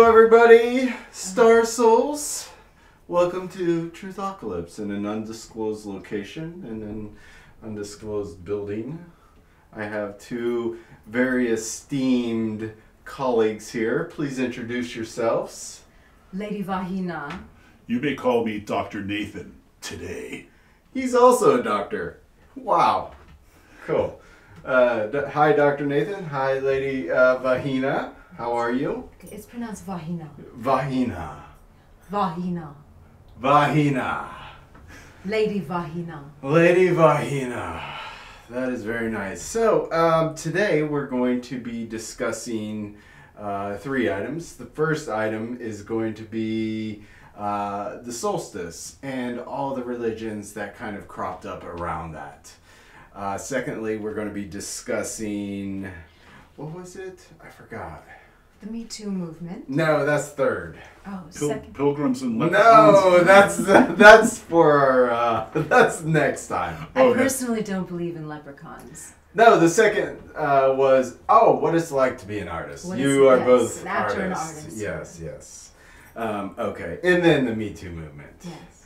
everybody, Star Souls. Welcome to TRUTHOCALYPSE in an undisclosed location, in an undisclosed building. I have two very esteemed colleagues here. Please introduce yourselves. Lady Vahina. You may call me Dr. Nathan today. He's also a doctor. Wow. Cool. Hi, Dr. Nathan. Hi, Lady Vahina. How are you? It's pronounced Vahina. Vahina. Vahina. Vahina. Lady Vahina. Lady Vahina. That is very nice. So, today we're going to be discussing three items. The first item is going to be the solstice and all the religions that kind of cropped up around that. Secondly, we're going to be discussing, what was it? I forgot. The Me Too movement. No, that's third. Oh, second. Pilgrims and leprechauns. No, that's for that's next time. I personally don't believe in leprechauns. No, the second was what it's like to be an artist. You are both an actor artists. and artist. Yes, yes. Okay, and then the Me Too movement. Yes.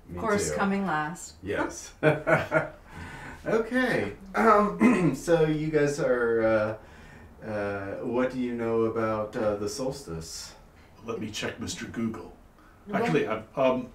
Me Of course, Too. coming last. Yes. Okay. So you guys are. What do you know about the solstice? Let me check Mr. Google. Actually, I don't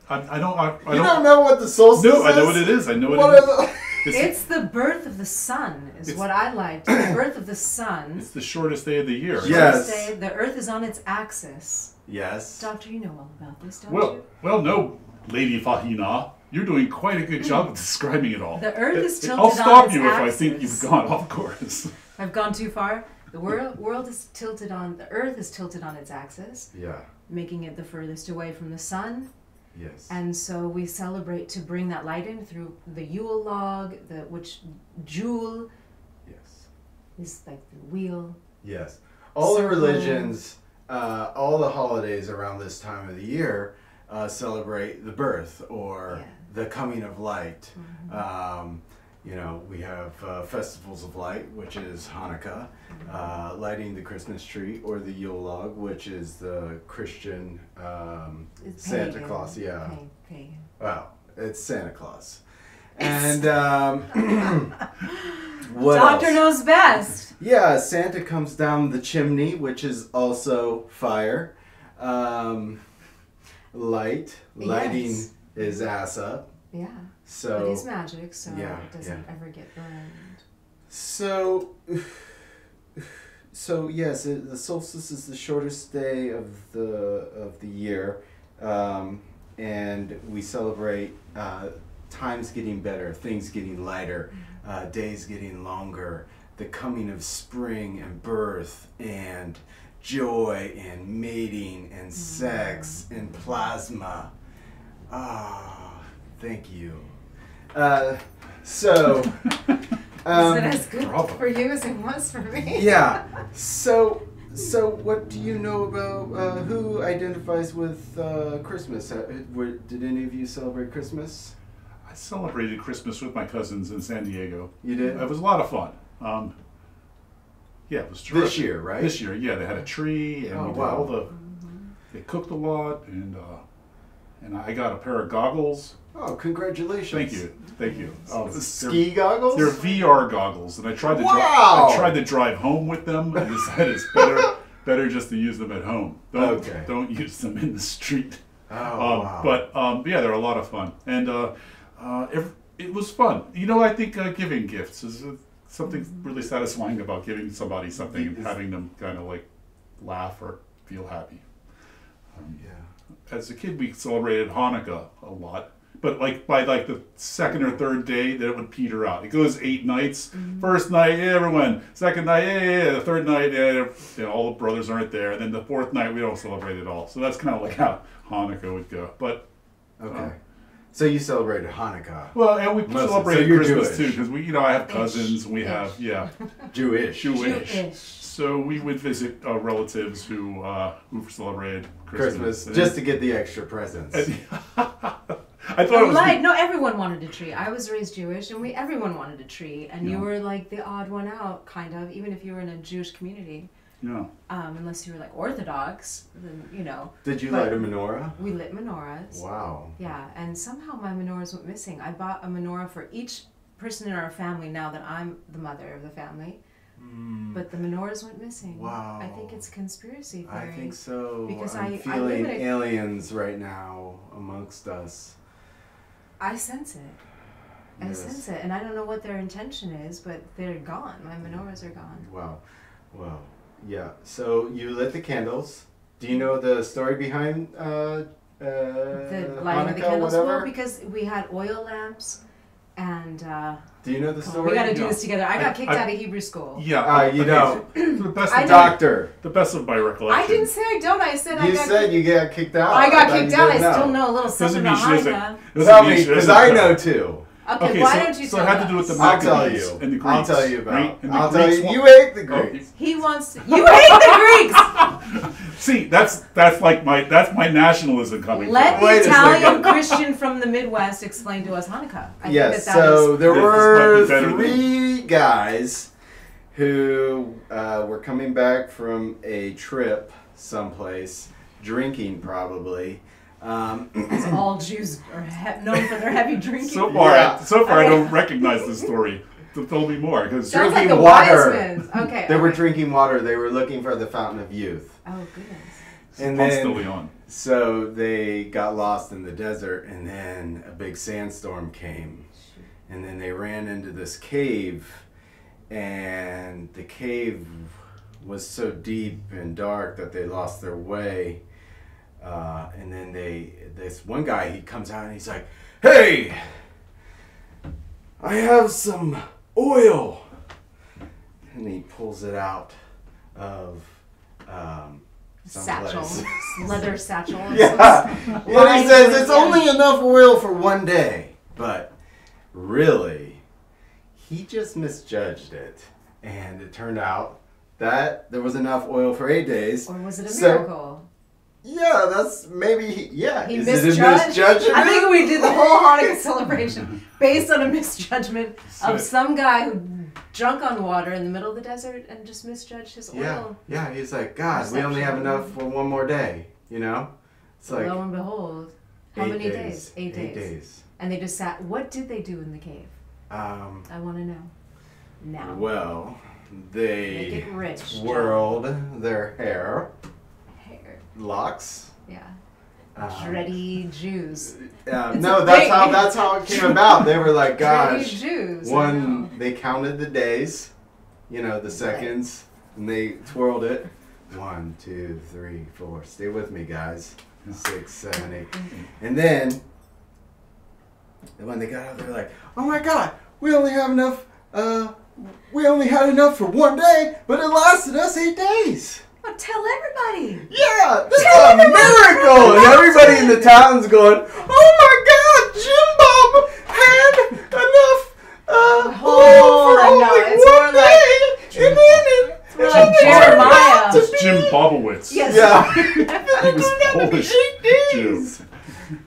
know what the solstice is? No, I know what it is. I know what it is. It's the birth of the sun, is what I liked. The birth of the sun. It's the shortest day of the year. Yes. The Earth is on its axis. Yes. Doctor, you know all about this, don't you? Well, no, Lady Vahina. You're doing quite a good job of describing it all. The Earth is tilted I'll on stop its you if I axis. think you've gone off course. I've gone too far. The world is tilted on, the Earth is tilted on its axis, Yeah. making it the furthest away from the sun. Yes. And so we celebrate to bring that light in through the Yule log, which Jule Yes. is like the wheel. Yes. All the Circle. religions, all the holidays around this time of the year celebrate the birth or the coming of light. Mm-hmm. We have festivals of light, which is Hanukkah, lighting the Christmas tree, or the Yule log, which is the Christian It's Santa pagan. Claus. Yeah. Pagan. Well, it's Santa Claus. And what Doctor else? knows best. Yeah, Santa comes down the chimney, which is also fire. Lighting Yes. his ass up. Yeah. So But it's magic, so yeah, it doesn't ever get burned. So yes, the solstice is the shortest day of the year, and we celebrate times getting better, things getting lighter, days getting longer, the coming of spring and birth and joy and mating and sex and plasma. Thank you. Is it as good for you as it was for me? Yeah. So what do you know about who identifies with Christmas? Did any of you celebrate Christmas? I celebrated Christmas with my cousins in San Diego. You did? It was a lot of fun. Yeah, it was terrific. This year, right? This year, yeah. They had a tree, and we did all the. They cooked a lot, and I got a pair of goggles. Oh, congratulations! Thank you. Ski goggles? They're VR goggles, and I tried to Wow! I tried to drive home with them, and decided it's better just to use them at home. Don't use them in the street. Oh, wow. But yeah, they're a lot of fun, and it was fun. I think giving gifts is something really satisfying about giving somebody something and having them kind of like laugh or feel happy. As a kid, we celebrated Hanukkah a lot. But by the second or third day, then it would peter out. It goes 8 nights. First night, everyone. Second night, the third night, all the brothers aren't there. And then the fourth night, we don't celebrate at all. So that's kind of like how Hanukkah would go. But okay. So you celebrated Hanukkah. Well, and we celebrated Christmas Jewish. too, because I have cousins. We have Jewish. So we would visit relatives who celebrated Christmas just to get the extra presents. I thought it was No, everyone wanted a tree. I was raised Jewish, and everyone wanted a tree, and you were like the odd one out, kind of, even if you were in a Jewish community. Yeah. Unless you were like Orthodox, then you know. Did you But light a menorah? We lit menorahs. Wow. Yeah, and somehow my menorahs went missing. I bought a menorah for each person in our family now that I'm the mother of the family. But the menorahs went missing. Wow. I think it's conspiracy theory. I think so. Because I'm I feeling live in a- aliens right now amongst us. I sense it. I Yes. sense it. And I don't know what their intention is, but they're gone. My menorahs are gone. Wow. Well, yeah. So you lit the candles. Do you know the story behind The lighting of the Hanukkah, candles? whatever? Well, because we had oil lamps and Do you know the come on, story? we got to do No. this together. I got kicked I- out of Hebrew school. Yeah. You know, To the best I of don't- doctor. the best of my recollection. I didn't say I don't. I said I You got said you got kicked out. I got thought kicked you out. I didn't still know a little Doesn't something mean she behind doesn't. that. Doesn't Tell mean me, she because doesn't I know. know too. Okay, why don't you so tell it had to us? do with the I'll tell Maccabees you. and the Greeks. I'll tell you about. Right? And the I'll tell Greeks you. wa- You ate the Oh, Greeks. He wants to. You hate the Greeks! See, that's like my nationalism coming. Let from. Wait the a Italian second. Christian from the Midwest explain to us Hanukkah. I Yes, think that so is. there This were might be better than- 3 guys who were coming back from a trip someplace, drinking probably. As all Jews are known for their heavy drinking. So far, Yeah. I don't recognize this story. So tell me more, because Sounds like drinking the water. wise men. Okay. They were okay. drinking water. They were looking for the fountain of youth. Oh goodness. And Ponce then, de Leon. so they got lost in the desert, and then a big sandstorm came. And then they ran into this cave, and the cave was so deep and dark that they lost their way. And then this one guy, he comes out and he's like, "Hey, I have some oil." And he pulls it out of Satchel. someplace. Leather satchel. Yeah. And he Lined says with- it's only enough oil for one day. But really, he just misjudged it. And it turned out that there was enough oil for 8 days. Or was it a So- miracle? Yeah, that's maybe, yeah. He Is it a misjudged? misjudgment? I think we did the whole Hanukkah celebration based on a misjudgment of So- some guy who drunk on water in the middle of the desert and just misjudged his oil. Yeah, he's like, God, we only have enough for one more day, you know? It's like Lo and behold, how 8 many days. days? 8 days. 8 days. And they just sat. What did they do in the cave? I want to know. Now. Well, Make they it rich. twirled their hair, Hair. locks. Yeah. um, Dready Jews. It's no, a that's thing. how it came about. They were like, Dready gosh, Jews. I know. they counted the days, the seconds, and they twirled it. 1, 2, 3, 4. Stay with me, guys. 6, 7, 8. And then when they got out, they're like, "Oh my God, we only have enough. We only had enough for one day, but it lasted us 8 days." Oh, tell everybody. Yeah, that's a miracle! And everybody in the town's going, "Oh my God, Jim Bob had enough oil for I know, only it's one more like- day." And then more like Jeremiah. It's Jim Bobowitz. Yes. Yeah. He was Polish. 8 Jew. days.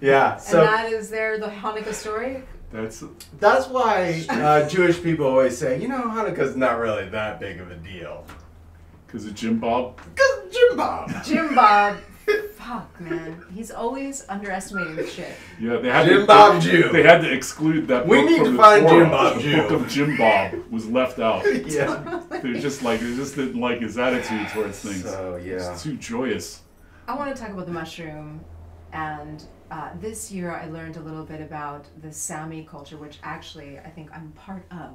Yeah, And so that is the Hanukkah story. That's why Jewish people always say, Hanukkah's not really that big of a deal. because of Jim Bob. Because Jim Bob. Jim Bob. Fuck, man. He's always underestimating shit. Yeah, they had Jim Bob Jew. They had to exclude that. We book need from to the find Torah. Jim Bob The Jew. book of Jim Bob was left out. Yeah. They just didn't like his attitude towards things. So, yeah. It's too joyous. I want to talk about the mushroom, and this year I learned a little bit about the Sami culture, which actually I think I'm part of.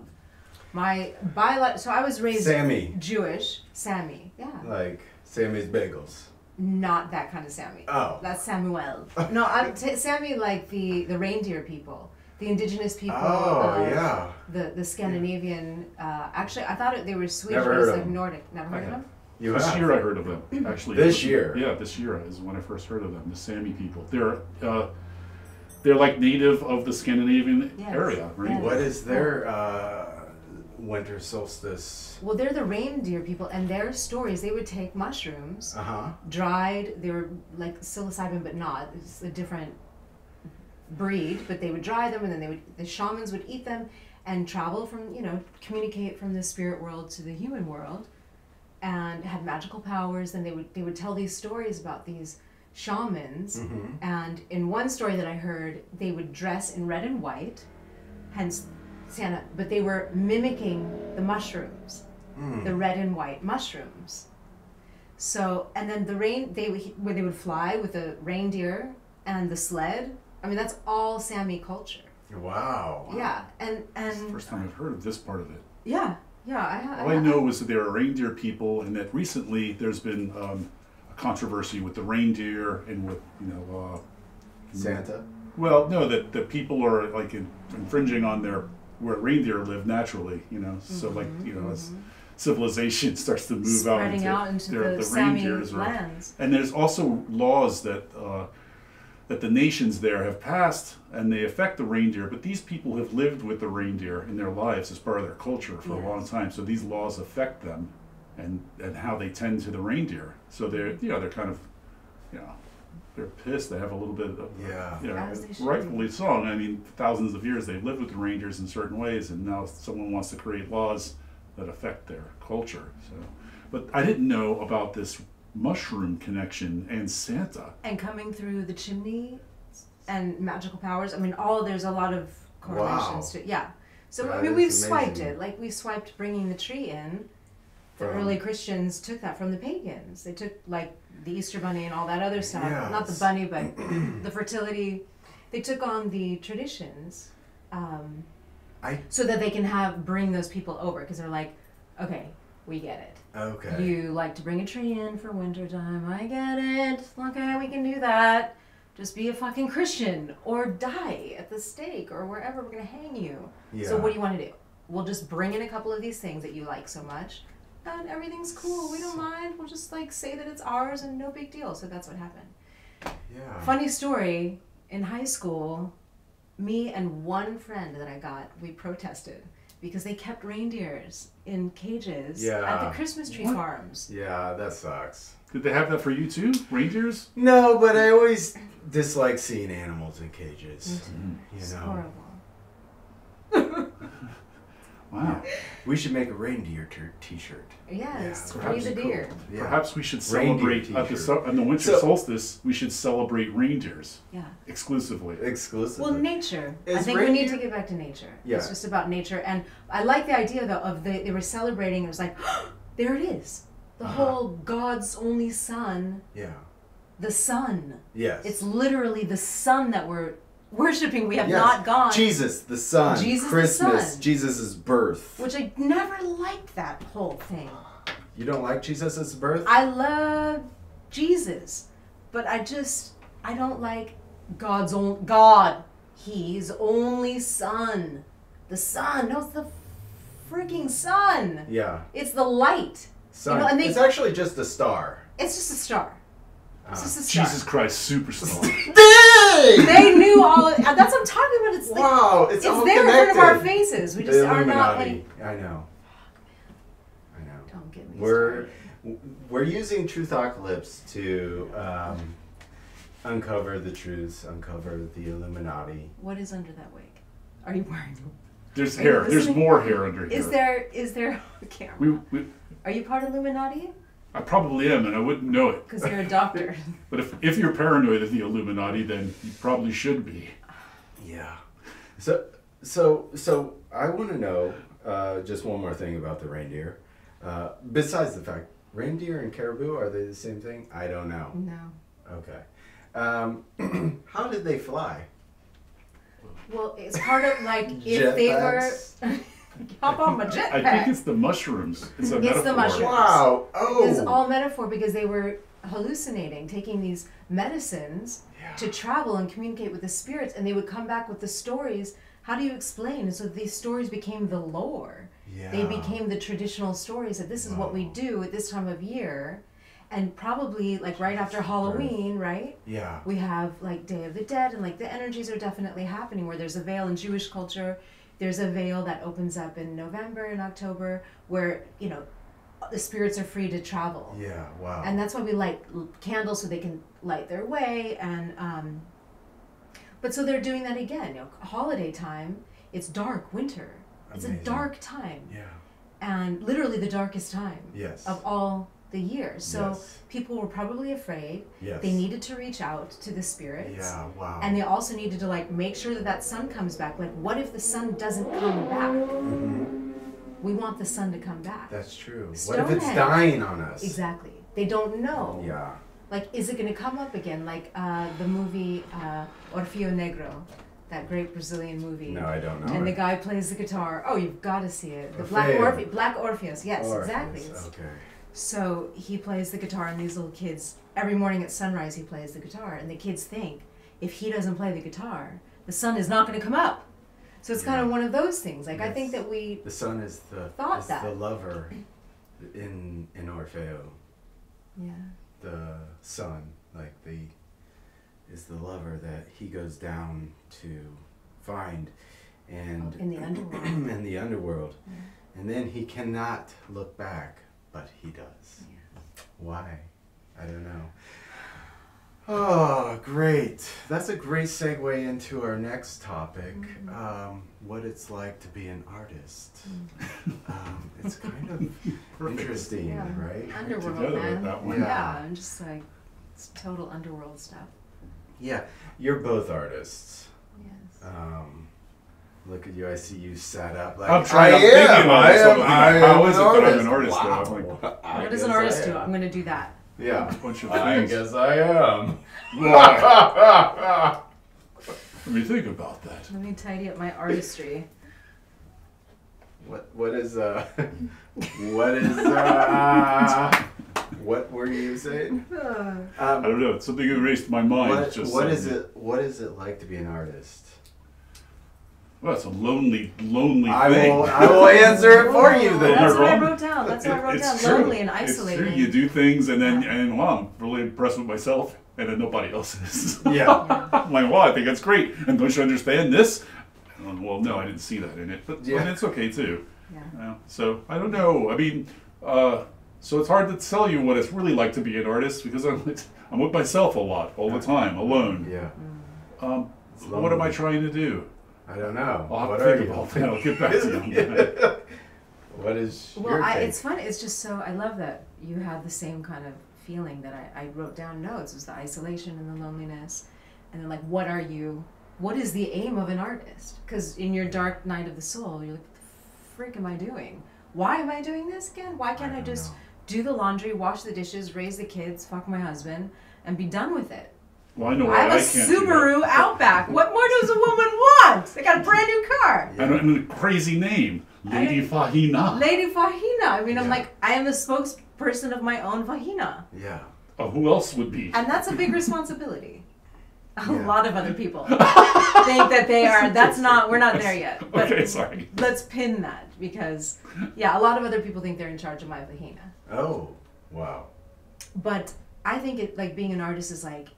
So I was raised Sammy. Jewish. Sami, yeah. Like Sammy's Bagels. Not that kind of Sami. Oh. That's Samuel. No, I'm Sami like the reindeer people, the indigenous people. Oh, of yeah. The Scandinavian. Actually, I thought they were Swedish, Never but it's heard of like them. Nordic. Never heard of them. You This have. year I heard of them, actually. This year? Yeah, this year is when I first heard of them, the Sami people. They're like native of the Scandinavian Yes. area, right? Yes. What is their winter solstice? Well, they're the reindeer people, and their stories, they would take mushrooms, Uh-huh. dried, they were like psilocybin, but not. It's a different breed, but they would dry them, and then the shamans would eat them and travel from, communicate from the spirit world to the human world. and had magical powers, and they would tell these stories about these shamans. And in one story that I heard, they would dress in red and white, hence Santa, but they were mimicking the mushrooms, the red and white mushrooms. So, and then where they would fly with the reindeer and the sled. I mean, that's all Sami culture. Wow. Yeah, and It's the first time I've heard of this part of it. yeah. All I know is that there are reindeer people, and that recently there's been a controversy with the reindeer and with Santa. Well, no, that the people are like infringing on where reindeer live naturally. So like as civilization starts to move spreading out into the Sami lands. And there's also laws that the nations there have passed, and they affect the reindeer, but these people have lived with the reindeer in their lives as part of their culture for a long time, so these laws affect them and how they tend to the reindeer. So they're kind of, they're pissed. They have a little bit of, rightfully so. I mean, thousands of years they've lived with the reindeers in certain ways, and now someone wants to create laws that affect their culture. So, but I didn't know about this mushroom connection and Santa. And coming through the chimney and magical powers. I mean, there's a lot of correlations to it. Yeah. So, That I mean, is we've swiped amazing. it. Like, we swiped bringing the tree in. The From- early Christians took that from the pagans. They took, like, the Easter bunny and all that other stuff. Yes. Not the bunny, but the fertility. They took on the traditions so that they can bring those people over. Because they're like, okay, we get it. Okay. You like to bring a tree in for winter time. I get it. Okay, we can do that. Just be a fucking Christian or die at the stake or wherever we're going to hang you. Yeah. So what do you want to do? We'll just bring in a couple of these things that you like so much, and everything's cool. We don't mind. We'll just like say that it's ours and no big deal. So that's what happened. Yeah. Funny story, in high school, me and one friend that I got, we protested because they kept reindeers in cages at the Christmas tree farms. Yeah, that sucks. Did they have that for you too? Reindeers? No, but I always dislike seeing animals in cages. It's You know. horrible. Wow. We should make a reindeer t-shirt. Yes, Yeah, free the deer. Yeah. Perhaps we should Reindeer celebrate on the winter So- solstice. We should celebrate reindeers Yeah. exclusively. Exclusively. Well, nature. I Is think we need to reindeer- get back to nature. Yeah. It's just about nature. And I like the idea, though, of they were celebrating. It was like, there it is. The whole God's only son, Yeah. the sun. Yes. It's literally the sun that we're worshiping. We have Yes. not gone. Jesus, the Son. Jesus, the Christmas, Son. Jesus' birth. Which I never liked that whole thing. You don't like Jesus' birth? I love Jesus, but I don't like God's own God. His only son. The sun. No, it's the freaking sun. Yeah. It's the light. Sun. and It's actually just a star. It's just a star. It's just a star. Jesus Christ, superstar. Dang! They knew all. That's what I'm talking about. It's like, Wow, it's all there connected. in front of our faces. We just The are not Illuminati. like. I know. I know. Don't get me We're started. we're using TRUTHOCALYPSE to uncover the truths, uncover the Illuminati. What is under that wig? Are you wearing? There's Are you hair. There's listening? more hair under Is here. there a camera? Are you part of Illuminati? I probably am, and I wouldn't know it. Because you're a doctor. But if you're paranoid of the Illuminati, then you probably should be. Yeah. So I want to know just one more thing about the reindeer. Besides the fact, reindeer and caribou, are they the same thing? I don't know. No. Okay. How did they fly? Well, it's part of like if they were hop on my jetpack. I think it's the mushrooms. It's a metaphor. the mushrooms. Wow. Oh. It's all metaphor because they were hallucinating, taking these medicines to travel and communicate with the spirits, and they would come back with the stories. How do you explain? And so these stories became the lore. Yeah. They became the traditional stories that this is what we do at this time of year. And probably like right after Halloween, right? Yeah. We have like Day of the Dead, and like the energies are definitely happening where there's a veil in Jewish culture. There's a veil that opens up in November and October where, you know, the spirits are free to travel. Yeah. Wow. And that's why we light candles so they can light their way. And but so they're doing that again. You know, holiday time. It's dark, winter. It's Amazing. a dark time. Yeah. and literally the darkest time Yes. of all the years. So Yes. people were probably afraid. Yes. They needed to reach out to the spirits. Yeah, wow. And they also needed to like make sure that that sun comes back. Like, what if the sun doesn't come back? Mm-hmm. We want the sun to come back. That's true. What Stonehenge. if it's dying on us? Exactly. They don't know. Yeah. Like, is it going to come up again? Like the movie Orfeo Negro, that great Brazilian movie. No, I don't know. And the it. guy plays the guitar. Oh, you've got to see it. The Orfeo. Black Orpheus. Yes, Orpheus, exactly. It's- Okay. So he plays the guitar, and these little kids, every morning at sunrise, he plays the guitar. And the kids think, if he doesn't play the guitar, the sun is not going to come up. So it's kind of one of those things. Like, I think that we The sun is the thought that. the lover in Orfeo. Yeah. The sun, like is the lover that he goes down to find, and In the underworld. in the underworld, Yeah. and then he cannot look back, but he does. Yeah. Why? I don't know. Oh, great. That's a great segue into our next topic, what it's like to be an artist. It's kind of interesting, Yeah. right? Underworld, together with man. that one. Yeah, I'm just like, it's total underworld stuff. Yeah, you're both artists. Yes. Look at you, I see you sat up. Like, I'm trying. I'm thinking about it. So I'm thinking, how is it that I'm an artist. artist? Wow. Though? I'm like, What does an artist do? I'm going to do that. Yeah. a bunch of I things. guess I am. Why? Let me think about that. Let me tidy up my artistry. What is what were you saying? I don't know. It's something that erased my mind. What is it like to be an artist? Well, it's a lonely thing. I will answer it for you then. That's what I wrong. wrote down. That's what I wrote It's down. true. Lonely and isolated. It's true. You do things and then, and wow, I'm really impressed with myself, and then nobody else is. Yeah. I'm like, wow, I think that's great. And don't you understand this? Well, no, I didn't see that in it, but Yeah. it's okay too. Yeah. So I don't know. I mean, so it's hard to tell you what it's really like to be an artist because I'm with myself a lot, all the time, alone. Yeah. What am I trying to do? I don't know. I'll have What to are think you? about that. I'll get back to you on that. What is Well, your take? it's fun. It's just so, I love that you had the same kind of feeling that I wrote down notes. It was the isolation and the loneliness. And then, like, what is the aim of an artist? Because in your dark night of the soul, you're like, what the frick am I doing? Why am I doing this again? Why can't I don't just know. do the laundry, wash the dishes, raise the kids, fuck my husband, and be done with it? Well, I know I why have a I can't do that. Subaru Outback. What more does a woman want? They got a brand new car. And a crazy name, Lady Fahina. Lady Fahina. I mean, I'm Yeah. like, I am the spokesperson of my own Vahina. Yeah. Who else would be? And that's a big responsibility. A Yeah. lot of other people think that they are. That's not, we're not there yet. But Okay, sorry. let's pin that because, yeah, a lot of other people think they're in charge of my Vahina. Oh, wow. But I think it, like, being an artist is like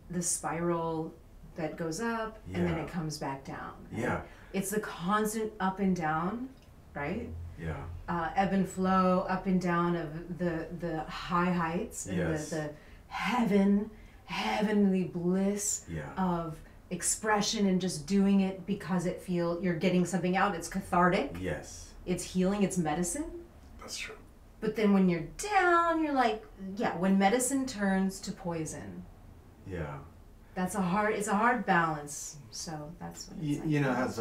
the spiral that goes up and then Yeah. it comes back down. Yeah. It's the constant up and down, right? Yeah. Ebb and flow, up and down of the high heights and Yes. the heavenly bliss Yeah. of expression and just doing it because you're getting something out. It's cathartic, Yes. it's healing, it's medicine. That's true. But then when you're down, you're like, yeah, when medicine turns to poison, Yeah. it's a hard balance. So that's what it's like. You know, has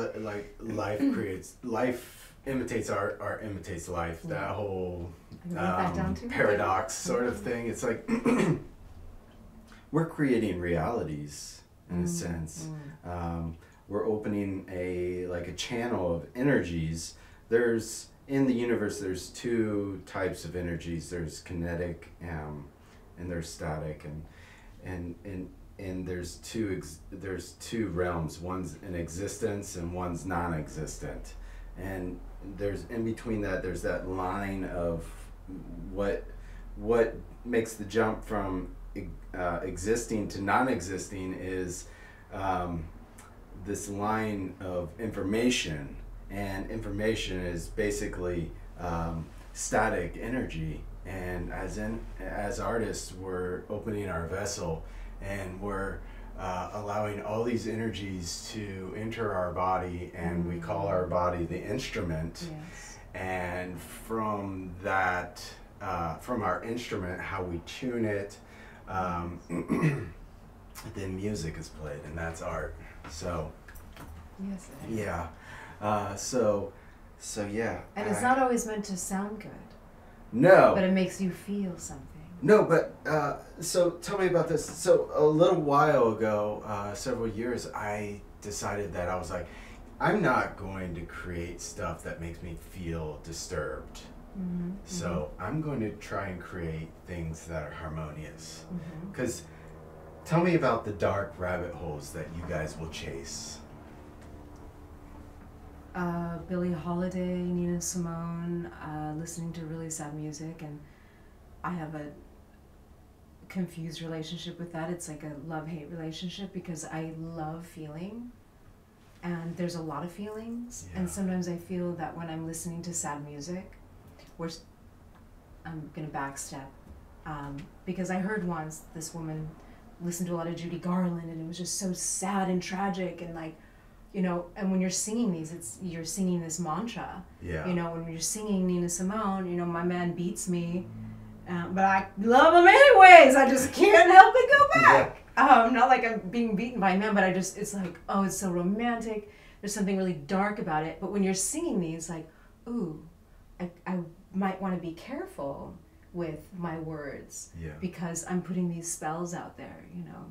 life imitates art, art imitates life. Yeah. That whole I can write that down too. paradox sort of thing. It's like we're creating realities in a sense. We're opening a channel of energies. In the universe, there's two types of energies. There's kinetic and there's static, and there's two realms. One's in existence and one's non-existent, and there's in between that. There's that line of what makes the jump from existing to non-existing is this line of information, and information is basically static energy. And as artists, we're opening our vessel, and we're allowing all these energies to enter our body, and we call our body the instrument. Yes. and from that, from our instrument, how we tune it, then music is played, and that's art. So, Yes. It is. yeah. So yeah. And it's not always meant to sound good, No. but it makes you feel something. No, but so tell me about this. So a little while ago, several years, I decided that I was like, I'm not going to create stuff that makes me feel disturbed. Mm-hmm. So I'm going to try and create things that are harmonious. Because tell me about the dark rabbit holes that you guys will chase. Billie Holiday, Nina Simone, listening to really sad music, and I have a confused relationship with that. It's like a love-hate relationship because I love feeling, and there's a lot of feelings, and sometimes I feel that when I'm listening to sad music, I'm gonna backstep, because I heard once this woman listened to a lot of Judy Garland, and it was just so sad and tragic, and like, you know, and when you're singing these, you're singing this mantra. Yeah. You know, when you're singing Nina Simone, you know, my man beats me, but I love him anyways. I just can't help but go back. Not like I'm being beaten by a man, but it's like, oh, it's so romantic. There's something really dark about it. But when you're singing these, like, ooh, I might want to be careful with my words, because I'm putting these spells out there, you know.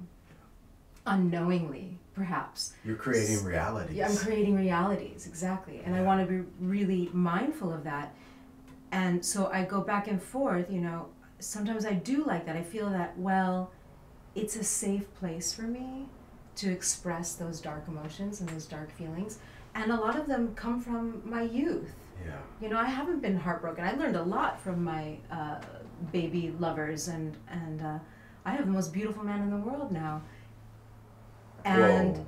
Unknowingly, perhaps. You're creating realities. Yeah, I'm creating realities, exactly. And I want to be really mindful of that. And so I go back and forth, you know. Sometimes I do like that. I feel that, well, it's a safe place for me to express those dark emotions and those dark feelings. And a lot of them come from my youth. Yeah. You know, I haven't been heartbroken. I learned a lot from my baby lovers, and I have the most beautiful man in the world now. And Whoa.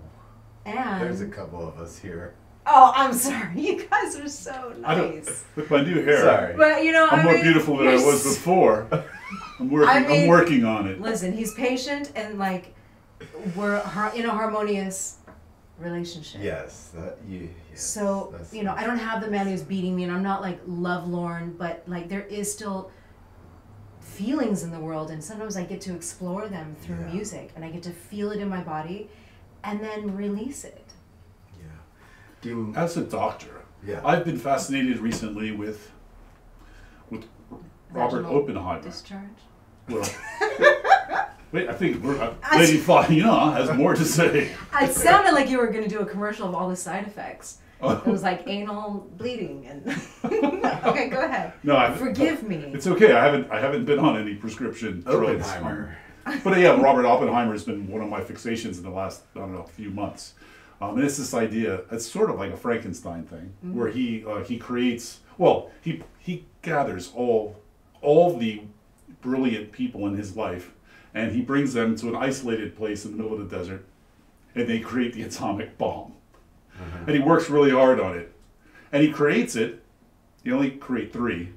and There's a couple of us here. oh, I'm sorry. You guys are so nice. With my new hair, Sorry. But you know, I'm I more mean, beautiful than I was before. I'm working on it. Listen, he's patient, and like we're in a harmonious relationship. Yes. So, you know, I don't have the man who's beating me, and I'm not like lovelorn, but like there is still feelings in the world, and sometimes I get to explore them through music, and I get to feel it in my body and then release it. Yeah. As a doctor, I've been fascinated recently with Robert Vaginal Oppenheimer. Discharge. Well, wait, I think Lady Faina has more to say. It sounded like you were going to do a commercial of all the side effects. It was like anal bleeding and. Okay, go ahead. No, forgive me. It's okay. I haven't been on any prescription drugs. Oppenheimer. But yeah, Robert Oppenheimer has been one of my fixations in the last, I don't know, few months. And it's this idea. It's sort of like a Frankenstein thing, where he creates. Well, he gathers all the brilliant people in his life, and he brings them to an isolated place in the middle of the desert, and they create the atomic bomb. And he works really hard on it, and he creates it. You only create 3,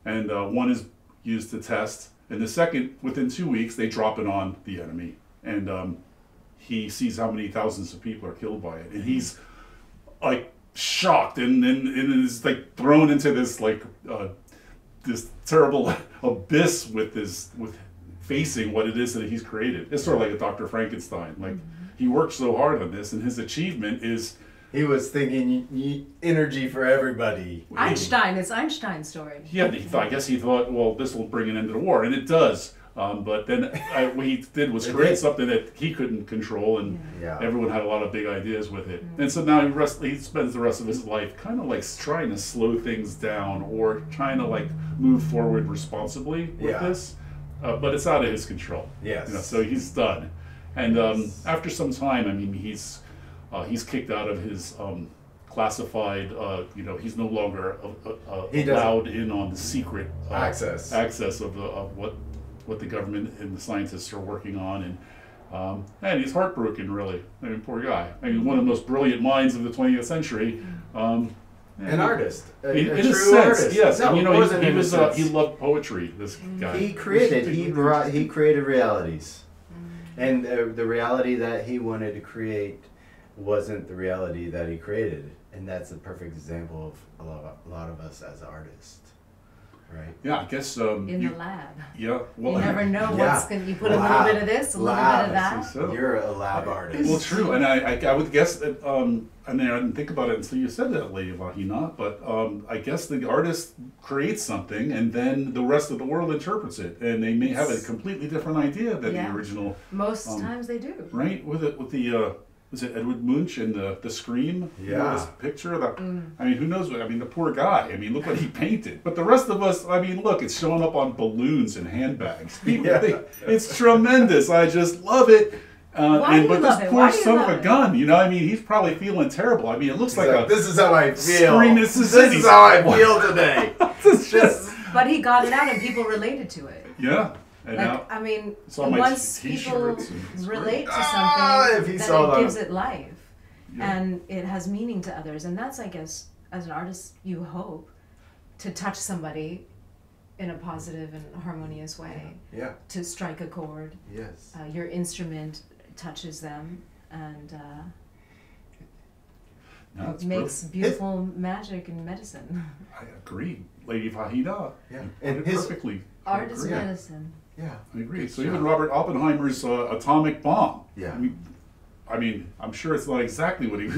and one is used to test, and the second, within 2 weeks, they drop it on the enemy, and he sees how many thousands of people are killed by it, and he's like shocked, and is like thrown into this like this terrible abyss with facing what it is that he's created. It's sort of like a Dr. Frankenstein. Like he worked so hard on this, and his achievement is. He was thinking energy for everybody. Einstein, it's Einstein's story. Yeah, I guess he thought, well, this will bring an end to the war, and it does. But then what he did was create something that he couldn't control, and everyone had a lot of big ideas with it. And so now he spends the rest of his life kind of like trying to slow things down, or trying to like move forward responsibly with this. But it's out of his control. Yes. You know, so he's done. And after some time, I mean, he's kicked out of his classified. He's no longer allowed in on the secret access of what the government and the scientists are working on, and he's heartbroken. Really, I mean, poor guy. I mean, one of the most brilliant minds of the 20th century. An artist, a in true a sense, artist. yes. No, he loved poetry. This guy. He created realities, and the reality that he wanted to create wasn't the reality that he created. And that's a perfect example of a lot of us as artists, right? Yeah, I guess in the lab. Yeah, well, You never know Yeah. what's going to, you put a little bit of this, a little bit of that. so. You're a lab artist. Well, true, and I would guess that, I mean, I didn't think about it until you said that, Lady Vahina, but I guess the artist creates something and then the rest of the world interprets it, and they may have a completely different idea than the original. Most times they do. Right, with the was it Edward Munch and the Scream? Yeah. You know, this picture of the, I mean, who knows what, I mean, the poor guy, I mean, look what he painted. But the rest of us, I mean, look, it's showing up on balloons and handbags. People think it's tremendous. I just love it. But this poor son of a gun, you know, I mean, he's probably feeling terrible. I mean, it looks like this is how I feel. Scream, this is how I feel today. But he got it out and people related to it. Yeah. And like, now, I mean, my once people t-shirts relate to something, if he then saw it gives it life. Yeah. And it has meaning to others. And that's, I guess, as an artist, you hope to touch somebody in a positive and harmonious way. Yeah. To strike a chord. Yes. Your instrument touches them and it makes beautiful magic and medicine. I agree. Lady Vahina. Yeah. And perfectly. Art is medicine. Yeah. I agree. So even Robert Oppenheimer's atomic bomb. Yeah. I mean, I'm sure it's not exactly what he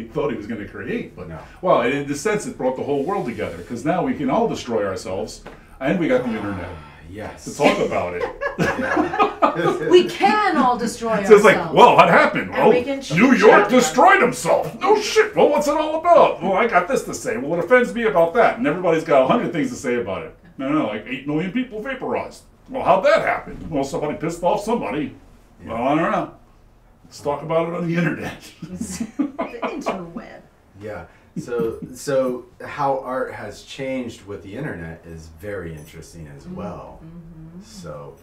thought he was going to create, but No. well, in the sense it brought the whole world together because now we can all destroy ourselves, and we got the internet Yes. to talk about it. Yeah. We can all destroy So it's ourselves. like, well, what happened? And Well, we can New York them. destroyed himself. No shit. Well, what's it all about? Well, I got this to say. Well, it offends me about that, and everybody's got 100 things to say about it. No, like 8 million people vaporized. Well, how'd that happen? Well, somebody pissed off somebody. Yeah. Well, I don't know. Let's talk about it on the internet. The interweb. Yeah. So how art has changed with the internet is very interesting as well. Mm-hmm. So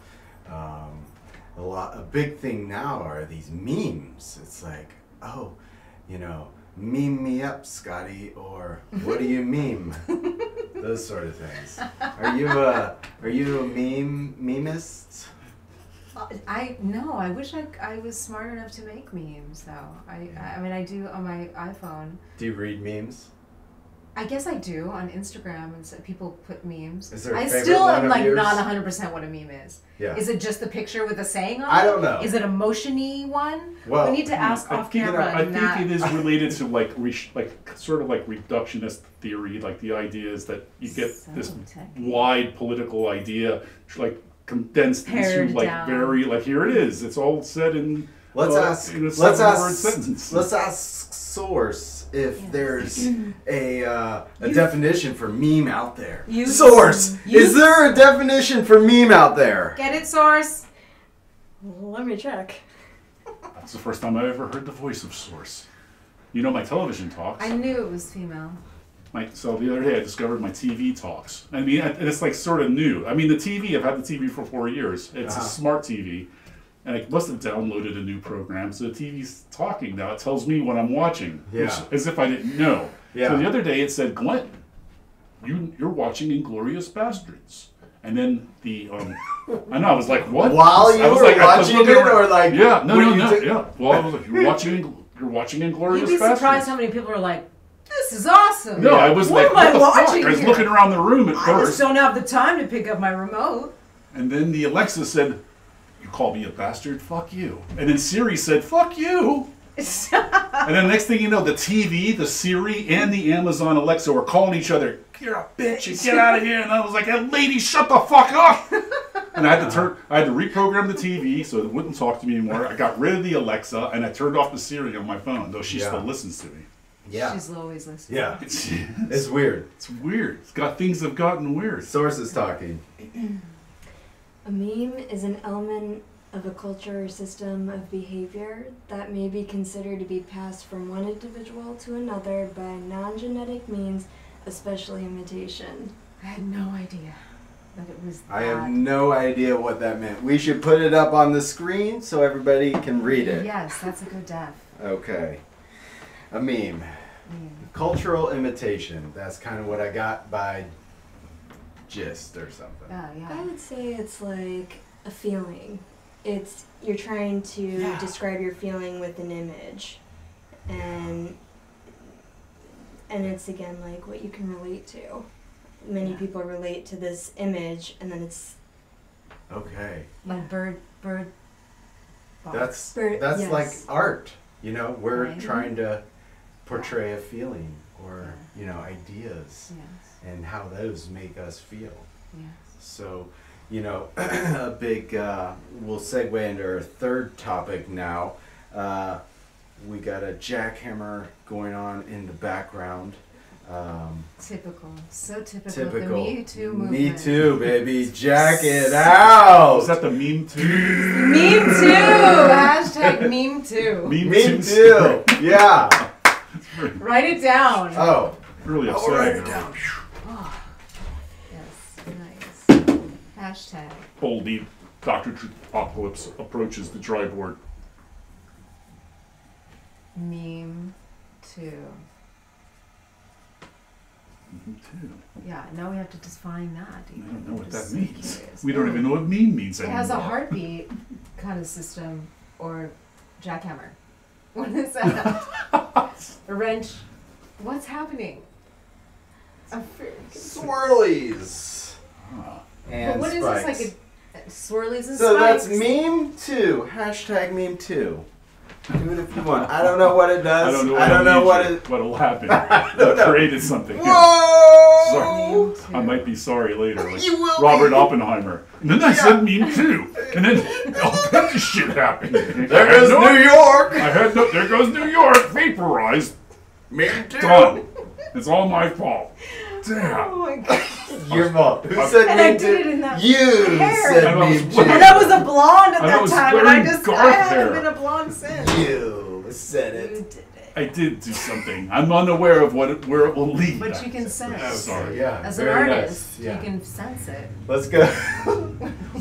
a big thing now are these memes. It's like, oh, you know, meme me up, Scotty, or what do you meme? Those sort of things. Are you a memist? I wish I was smart enough to make memes though. I mean I do on my iPhone. Do you read memes? I guess I do on Instagram and so people put memes. Is there a I favorite still one am of like yours? not 100% what a meme is. Yeah. Is it just the picture with a saying on it? I don't know. Is it a motion-y one? Well, we need to ask off camera. I and think Matt. it is related to like sort of like reductionist theory. Like the idea is that you get So this technical. wide political idea, like condensed Pared into like down. very like here it is. It's all said in Let's in a ask 7-word sentence. Let's ask Source if there's a definition for meme out there. Source, is there a definition for meme out there? Get it, Source? Well, let me check. That's the first time I ever heard the voice of Source. You know my television talks. I knew it was female. So the other day I discovered my TV talks. I mean, and it's like sort of new. I mean, the TV, I've had the TV for 4 years. It's a smart TV. And I must have downloaded a new program. So the TV's talking now. It tells me what I'm watching. Yeah. As if I didn't know. Yeah. So the other day it said, Glenn, you're watching Inglourious Bastards. And then the, I know, I was like, what? While you I was were like, I was watching looking it, around. or like, Yeah, no, when you yeah. Well, I was like, you're watching Inglourious You'd be Bastards. surprised how many people are like, this is awesome. No, I was What like, am I what the fuck? watching I was here? looking around the room at I first. just don't have the time to pick up my remote. And then the Alexa said, you call me a bastard? Fuck you. And then Siri said, fuck you. And then next thing you know, the TV, the Siri, and the Amazon Alexa were calling each other, you're a bitch, and get out of here. And I was like, hey, lady, shut the fuck up. And I had to reprogram the TV so it wouldn't talk to me anymore. I got rid of the Alexa, and I turned off the Siri on my phone, though she still listens to me. Yeah. She's always listening. Yeah. It's It's weird. weird. Things have gotten weird. Source is talking. A meme is an element of a culture or system of behavior that may be considered to be passed from one individual to another by non-genetic means, especially imitation. I had no idea that it was I that. have no idea what that meant. We should put it up on the screen so everybody can read it. Yes, that's a good def. Okay. A meme. Cultural imitation. That's kind of what I got by gist or something. Oh, I yeah. would say it's like a feeling. You're trying to describe your feeling with an image. and it's again like what you can relate to. Many people relate to this image, and then it's Okay. Like bird. That's yes. like art. You know, we're Right. trying to portray a feeling or, you know, ideas Yes. and how those make us feel. Yes. So, you know, a big, we'll segue into our third topic now. We got a jackhammer going on in the background. Typical. So typical. Typical. Of the Me Too movement. Me Too, baby. Jack it out. Is that the meme too? Meme too. Hashtag meme too. Me too. Yeah. Write it down. Oh. Really I'll upsetting. write it down. Oh. Yes. Nice. Hashtag. Boldly, Dr. Truthocalipse approaches the dry board. Meme too. Me too. Yeah. Now we have to define that. I don't know what I'm that just so means. curious. We don't even know what meme means It anymore. has a heartbeat kind of system or jackhammer. What is that? A wrench. What's happening? A Swirlies. Ah. And but what is spikes. this, like a swirlies and So spikes? that's meme two. Hashtag meme two. Do it if you want. I don't know what it does. I don't know what'll happen. I created something. Whoa! Sorry. Meme too. I might be sorry later. Like You will Robert be. Oppenheimer. And then I said meme too. And then all kinds of shit happened. There goes New York. There goes New York. Vaporized. Meme two. Done. It's all my fault. Oh Damn. my god. Your fault. Who said And meme I did two? it in that You hair. said And I was meme two. wearing- And I was a blonde at And I that was time, and wearing I Garth haven't hair. been a blonde since. You said You it. did it. I did do something. I'm unaware of where it will lead. But you can sense. Oh, sorry. Yeah. As an very artist, nice. Yeah. you can sense it. Let's go.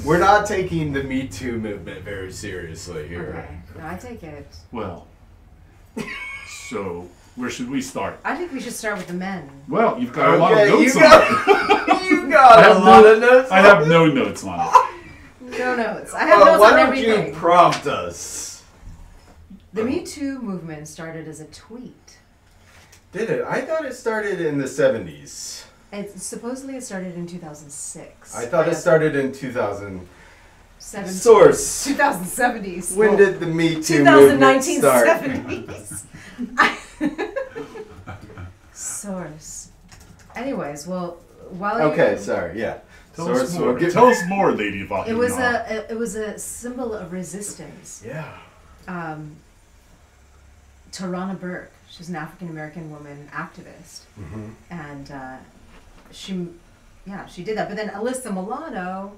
We're not taking the Me Too movement very seriously here. Okay. No, I take it. Well, so where should we start? I think we should start with the men. Well, you've got a lot of Okay, notes you on it. got, you got a lot of notes. I have no notes on it. No notes. I have Well, notes why on don't everything. you prompt us? The Me Too movement started as a tweet. Did it? I thought it started in the 70s. Supposedly it started in 2006. I thought it started in 2000. 70s. Source. 2070s. When did the Me Too movement 2019 start? 70s. Source. Anyways, well, while Okay, you sorry, yeah. Tell Source us more. will give- Tell us more, Lady Vahina. it was a symbol of resistance. Yeah. Tarana Burke, she's an African American woman activist, Mm-hmm. and she did that. But then Alyssa Milano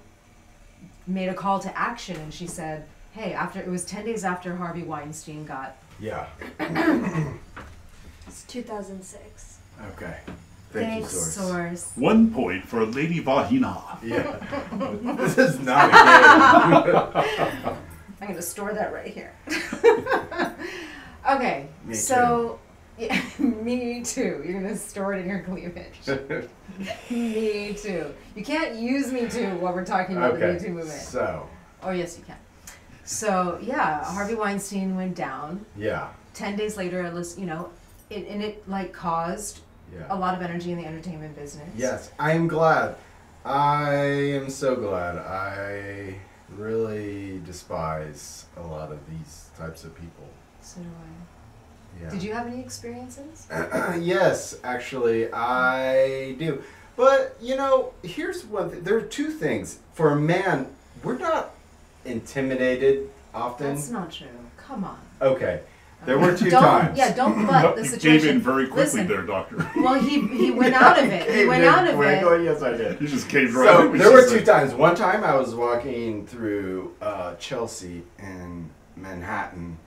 made a call to action, and she said, "Hey, it was 10 days after Harvey Weinstein got." Yeah. It's 2006. Okay. Thanks, you, source. 1 point for Lady Vahina. Yeah. This is not a I'm gonna store that right here. Okay, Me so yeah, me too. You're gonna store it in your cleavage. game. Me too. You can't use me too while we're talking about the Me Okay. Too movement. So, Oh yes, you can. So yeah, Harvey Weinstein went down. yeah. 10 days later, it like caused a Yeah. lot of energy in the entertainment business. Yes, I'm glad. I am so glad. I really despise a lot of these types of people. So do I. Yeah. Did you have any experiences? Yes, actually, I do. But, you know, here's one thing. There are two things. For a man, we're not intimidated often. That's not true. Come on. Okay. There were 2 Don't- times. Yeah, don't butt the You situation. gave in very quickly Listen, there, Doctor. Well, he went out of it. He went out of it. Yes, I did. You just caved right So in when there she were said- 2 times. One time I was walking through Chelsea in Manhattan,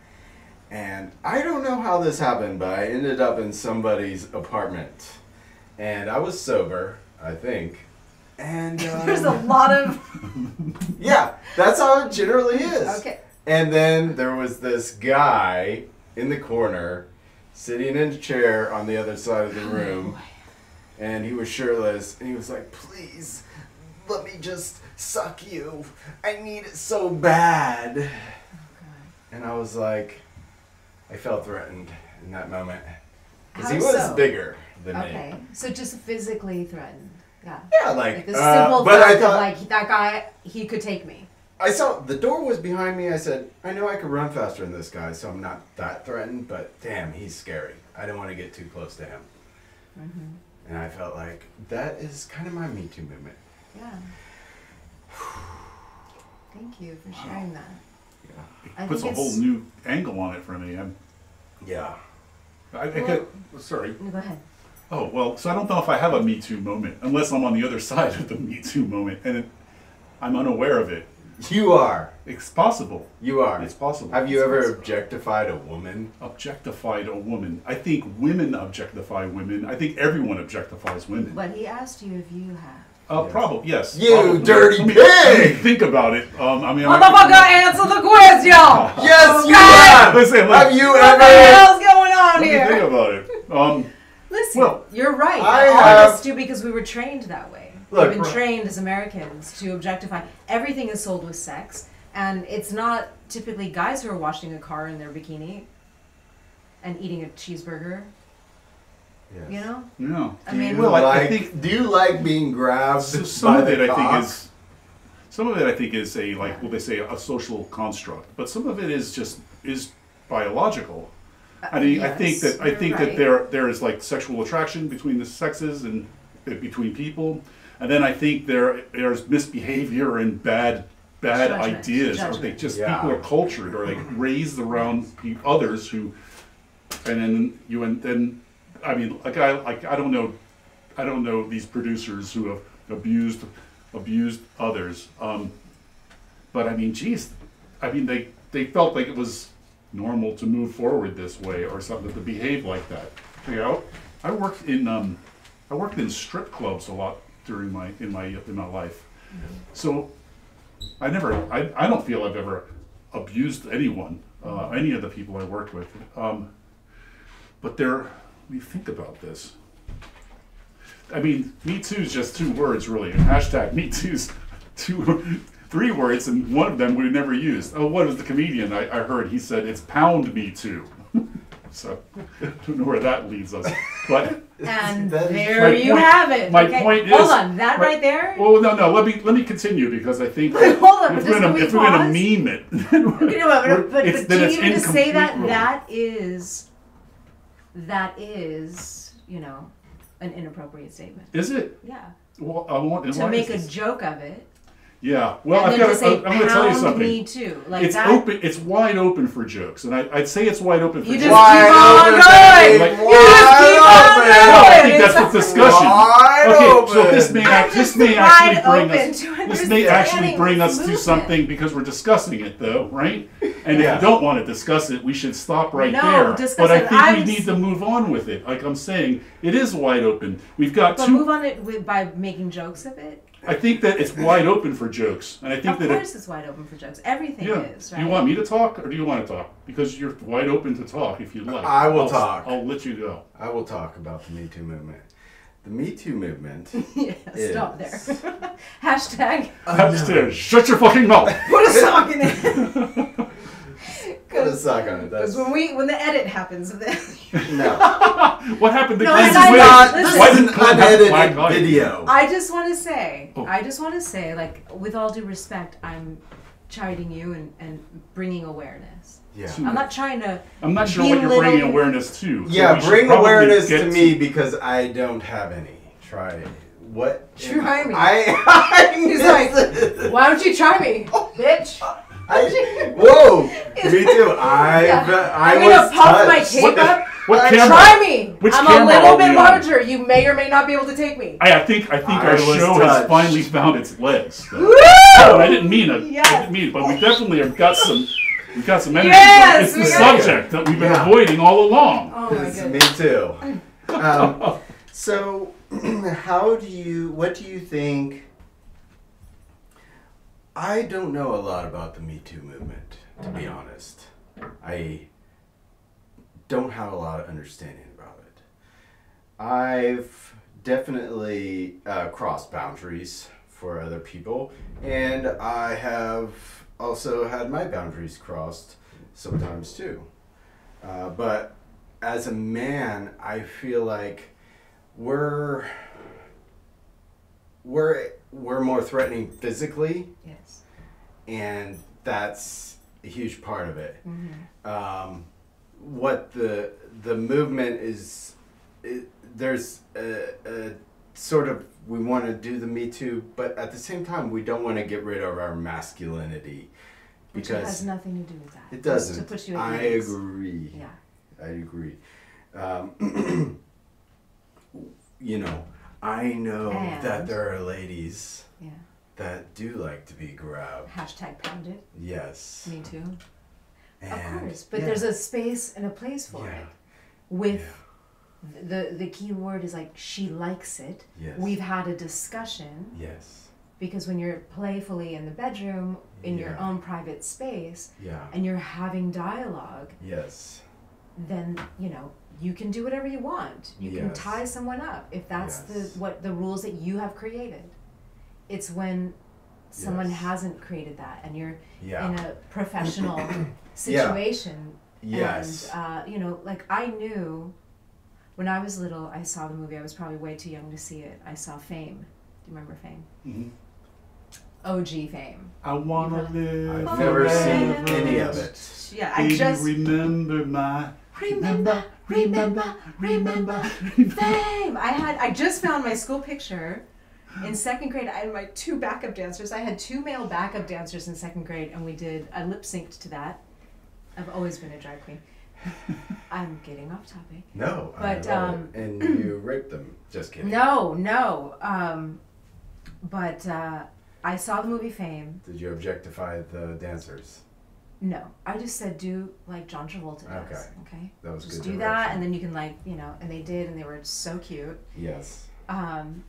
and I don't know how this happened, but I ended up in somebody's apartment, and I was sober, I think. And There's a lot of. yeah, that's how it generally is. Okay. And then there was this guy in the corner, sitting in a chair on the other side of the room, and he was shirtless, and he was like, "Please, let me just suck you. I need it so bad." And I was like, I felt threatened, in that moment. Because How he was so? bigger than me. Okay, so just physically threatened. Yeah. Yeah, like, the simple but I fact thought, of like that guy, he could take me. I saw the door was behind me. I said, I know I could run faster than this guy, so I'm not that threatened, but damn, he's scary. I don't want to get too close to him. Mm-hmm. And I felt like that is kind of my Me Too movement. Yeah. Thank you for sharing that. It puts a whole new angle on it for me. Yeah. Sorry. No, go ahead. Oh, well, so I don't know if I have a Me Too moment, unless I'm on the other side of the Me Too moment, and I'm unaware of it. You are. It's possible. You are. It's possible. Have you ever objectified a woman? Objectified a woman? I think women objectify women. I think everyone objectifies women. But he asked you if you have. Probably, yes. You probably. dirty Let me pig! think about it. Motherfucker, answer the quiz, y'all! Yes, you have! have! Listen, Have you What the ever... hell's going on let me here? think about it. Listen, well, you're right. I All have- of us do because we were trained that way. Look, We've been trained as Americans to objectify. Everything is sold with sex, and it's not typically guys who are washing a car in their bikini and eating a cheeseburger. Yes. You know? no. I mean, well, I think do you like being grabbed some by of it, the I think, cock? is some of it. I think is a like what they say a social construct, but some of it is just biological. I mean, yes, I think that right. there is like sexual attraction between the sexes and between people, and then I think there's misbehavior and bad Judgment. ideas, or Judgment. they just Yeah. people are cultured or like raised around others who, and then I mean like I don't know these producers who have abused others, but I mean geez, I mean they felt like it was normal to move forward this way or something, to behave like that. You know, I worked in strip clubs a lot during my life, so I don't feel I've ever abused anyone, any of the people I worked with, but let me think about this. I mean, Me Too is just 2 words really. Hashtag Me Too's 3 words, and one of them we never used. Oh, what was the comedian I heard? He said it's pound Me Too. So I don't know where that leads us, but And That is- there My you point- have it. my okay? point Hold is- on, that my- right there. well, no. Let me continue because I think Hold on, if but we're can we gonna pause? meme it, You know what, but then do you it's need to say that incomplete, that is, you know, an inappropriate statement. is it? Yeah. Well, I want To make a joke of it. Yeah. Well, and I've then got. to say I'm going to tell you pound something. Me Too. Like It's that. open. It's wide open for jokes, and I'd say it's wide open for You jokes. just keep on going. Like- You just keep on open. going. No, I think It's that's the discussion. Wide Okay, so open. this may I'm just actually wide bring open us. to This may actually understanding bring this us to movement. something because we're discussing it, though, right? And Yeah. if you don't want to discuss it, we should stop right No, there. discuss But I it. think we I'm need to move on with it. Like I'm saying, it is wide open. We've got But 2. move on it by making jokes of it. I think that it's wide open for jokes, and I think Of that course, it's wide open for jokes. Everything yeah. is, right? Do you want me to talk, or do you want to talk? Because you're wide open to talk if you like. I will talk. I'll let you go. I will talk about the Me Too movement. The Me Too movement. Yeah, stop there. Hashtag. Hashtag, shut your fucking mouth. Put a sock in it. Put a sock on it. That's Because when the edit happens, then no. What happened to No, Glenn and I- Swift? Not, Listen. this Why is didn't an Glenn have a black unedited eye? video. I just want to say, Oh. like, with all due respect, I'm chiding you and bringing awareness. Yeah. I'm not trying to. I'm not sure what you're belittle- bringing awareness to. So Yeah, we should bring probably awareness get to me because I don't have any. Try it. What? Try me. I He's missed like, it. why don't you try me, bitch? Whoa! Me too. I I'm was gonna puff my touched. cape up. What Try camera? Try me. Which I'm camera a little are we bit on? larger. You may or may not be able to take me. I think I our was show has touched. finally found its legs. though. Woo! No, I didn't mean it. Yes. I didn't mean it, but we definitely have got some. We've got some energy. Yes, it's the we got it. subject that we've been Yeah. avoiding all along. Oh my It's goodness. me too. So, what do you think? I don't know a lot about the Me Too movement, to be honest. I don't have a lot of understanding about it. I've definitely crossed boundaries for other people, and I have also had my boundaries crossed sometimes too. But as a man, I feel like we're more threatening physically. Yes. And that's a huge part of it. Mm-hmm. What the movement is, there's a sort of, we want to do the Me Too, but at the same time, we don't want to get rid of our masculinity. Which Because has nothing to do with that. it doesn't. To put you at I ease. agree. Yeah. I agree. You know, I know And- that there are ladies Yeah. that do like to be grabbed. Hashtag pounded. Yes. Me too. And Of course. But yeah. there's a space and a place for Yeah. it. With the key word is like, she likes it. Yes. We've had a discussion. Yes. Because when you're playfully in the bedroom, in your Yeah. own private space, Yeah. and you're having dialogue, Yes. then, you know, you can do whatever you want. You can Yes. tie someone up if that's Yes. the rules that you have created. It's when someone Yes. hasn't created that and you're Yeah. in a professional situation. Yes. And, you know, like I knew when I was little, I saw the movie. I was probably way too young to see it. I saw Fame. Do you remember Fame? Mm-hmm. OG Fame. I wanna live. I've never seen forever. any of it. Yeah, I Baby, just remember my. remember Fame. I just found my school picture in second grade. I had my 2 backup dancers. I had 2 male backup dancers in second grade, and I lip synced to that. I've always been a drag queen. I'm getting off topic. No. But, I love it. And you raped them. Just kidding. No. But I saw the movie Fame. Did you objectify the dancers? No, I just said do like John Travolta does. Okay. That was Just good do that, direction. and then you can like, you know, and they did, and they were so cute. Yes. And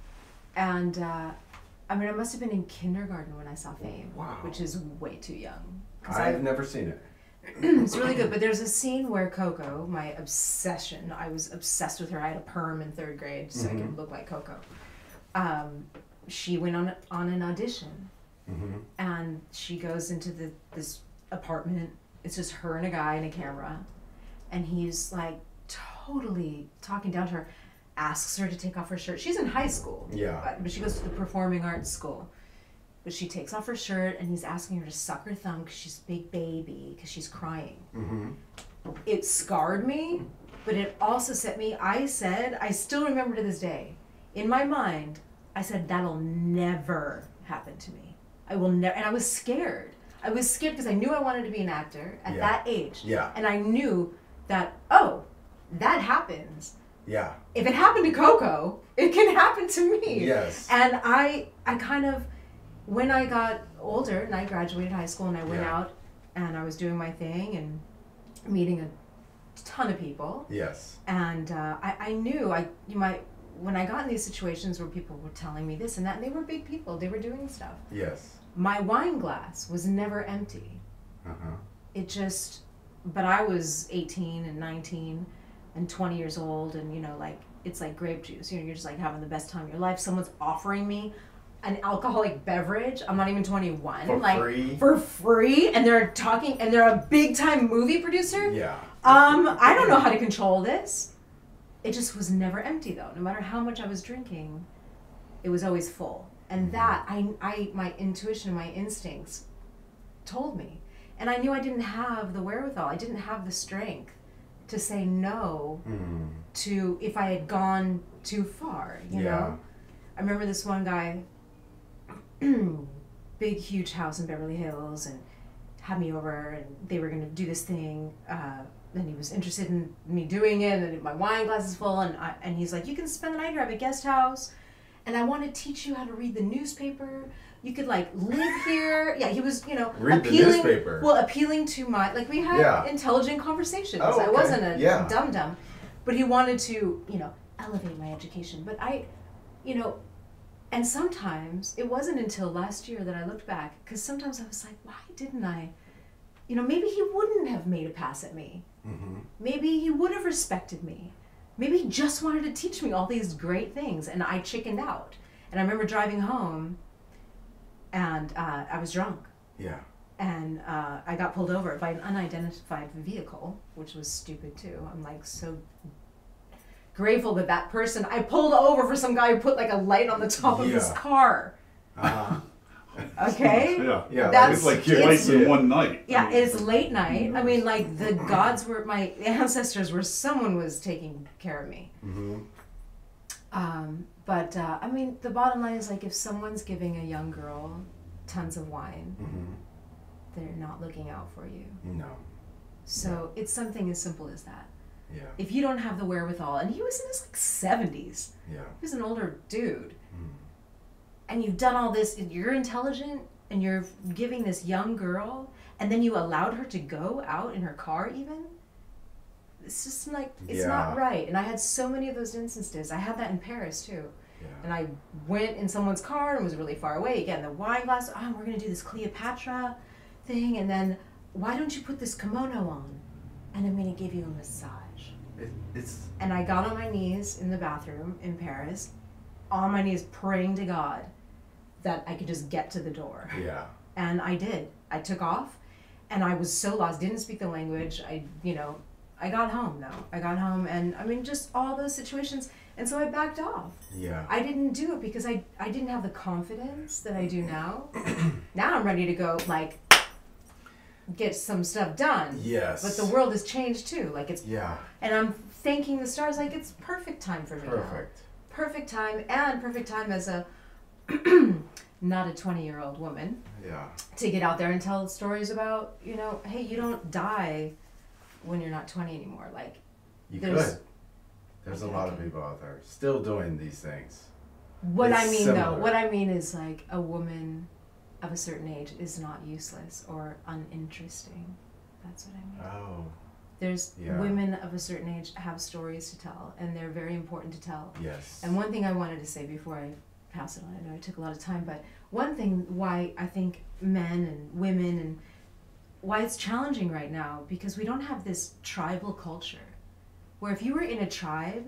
I mean, I must have been in kindergarten when I saw Fame, Wow. which is way too young. 'Cause I've never seen it. It's really good, but there's a scene where Coco, my obsession, I was obsessed with her. I had a perm in 3rd grade so I could look like Coco. She went on an audition, and she goes into this apartment. It's just her and a guy and a camera, and he's like totally talking down to her, asks her to take off her shirt. She's in high school, Yeah. but she goes to the performing arts school. But she takes off her shirt, and he's asking her to suck her thumb because she's a big baby, because she's crying. It scarred me, but it also set me, I still remember to this day, in my mind, I said, that'll never happen to me. I will never, and I was scared. I was scared because I knew I wanted to be an actor at that age. Yeah. And I knew that, oh, that happens. Yeah. If it happened to Coco, it can happen to me. Yes. And I kind of, when I got older and I graduated high school and I went out and I was doing my thing and meeting a ton of people. Yes. And I knew when I got in these situations where people were telling me this and that, and they were big people, they were doing stuff. Yes. My wine glass was never empty. It just, but I was 18 and 19 and 20 years old, and you know, like, it's like grape juice. You know, you're just like having the best time of your life. Someone's offering me an alcoholic beverage. I'm not even 21. For free, and they're talking, and they're a big time movie producer. Yeah. I don't know how to control this. It just was never empty though. No matter how much I was drinking, it was always full. And that my intuition and my instincts told me. And I knew I didn't have the wherewithal. I didn't have the strength to say no to if I had gone too far, you know? I remember this one guy, big, huge house in Beverly Hills, and had me over, and they were going to do this thing, and he was interested in me doing it, and my wine glass is full, and he's like, you can spend the night here, I have a guest house, and I want to teach you how to read the newspaper. You could like live here. Yeah, he was, you know, Read the newspaper. Well, appealing to my, like we had intelligent conversations. Oh, okay. I wasn't a dum-dum, but he wanted to, you know, elevate my education. But I, you know, and sometimes it wasn't until last year that I looked back, because sometimes I was like, why didn't I, you know, maybe he wouldn't have made a pass at me. Maybe he would have respected me. Maybe he just wanted to teach me all these great things, and I chickened out. And I remember driving home, and I was drunk. Yeah. And I got pulled over by an unidentified vehicle, which was stupid too. I'm like so grateful that that person, I pulled over for some guy who put like a light on the top of his car. Okay? Yeah. That's It's like twice in one night. Yeah, it's late night. I mean, like the gods were, my ancestors were, someone was taking care of me. But I mean, the bottom line is like if someone's giving a young girl tons of wine, they're not looking out for you. No. So it's something as simple as that. Yeah. If you don't have the wherewithal, and he was in his like 70s. Yeah. He was an older dude. And you've done all this, and you're intelligent, and you're giving this young girl, and then you allowed her to go out in her car even? It's just like, it's not right. And I had so many of those instances. I had that in Paris too. Yeah. And I went in someone's car and was really far away. Again, the wine glass, oh, we're going to do this Cleopatra thing, and then, why don't you put this kimono on? And I'm going to give you a massage. And I got on my knees in the bathroom in Paris, on my knees praying to God that I could just get to the door. Yeah. And I did. I took off, and I was so lost, didn't speak the language. I got home though. I got home, and I mean, just all those situations. And so I backed off. Yeah. I didn't do it because I didn't have the confidence that I do now. Now I'm ready to go, like, get some stuff done. Yes. But the world has changed too. Like, it's, and I'm thanking the stars, like, it's perfect time for me now. Perfect time, and perfect time as a not a 20-year-old woman to get out there and tell stories about, you know, hey, you don't die when you're not 20 anymore. Like, there's a lot of people out there still doing these things. What I mean is like a woman of a certain age is not useless or uninteresting. That's what I mean. Oh. There's women of a certain age have stories to tell, and they're very important to tell. Yes. And one thing I wanted to say before I pass it on, I know it took a lot of time, but one thing why I think men and women, and why it's challenging right now, because we don't have this tribal culture, where if you were in a tribe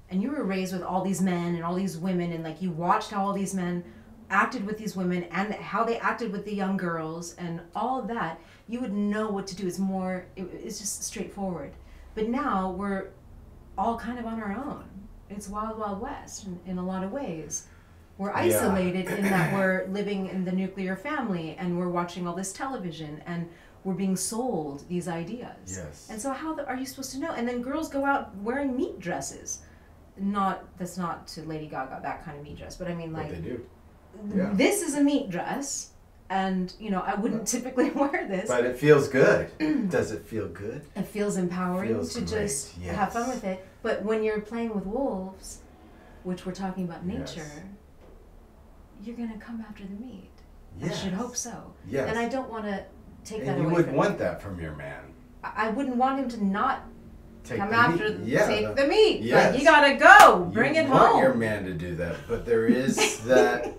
and you were raised with all these men and all these women, and like you watched how all these men acted with these women and how they acted with the young girls and all of that, you would know what to do. It's just straightforward. But now we're all kind of on our own. It's wild, wild west in a lot of ways. We're isolated in that we're living in the nuclear family, and we're watching all this television, and we're being sold these ideas. Yes. And so how are you supposed to know? And then girls go out wearing meat dresses. That's not to Lady Gaga, that kind of meat dress, but I mean, like, but they do. This is a meat dress, and you know, I wouldn't typically wear this. But it feels good. Does it feel good? It feels empowering to great. just have fun with it. But when you're playing with wolves, which we're talking about nature, you're gonna come after the meat. I should hope so. Yes. And I don't want to take that away from you. You would want that from your man. I wouldn't want him to not take come the after meat. take the meat. Yes. Like, you gotta go. Bring it home. You want your man to do that, but there is that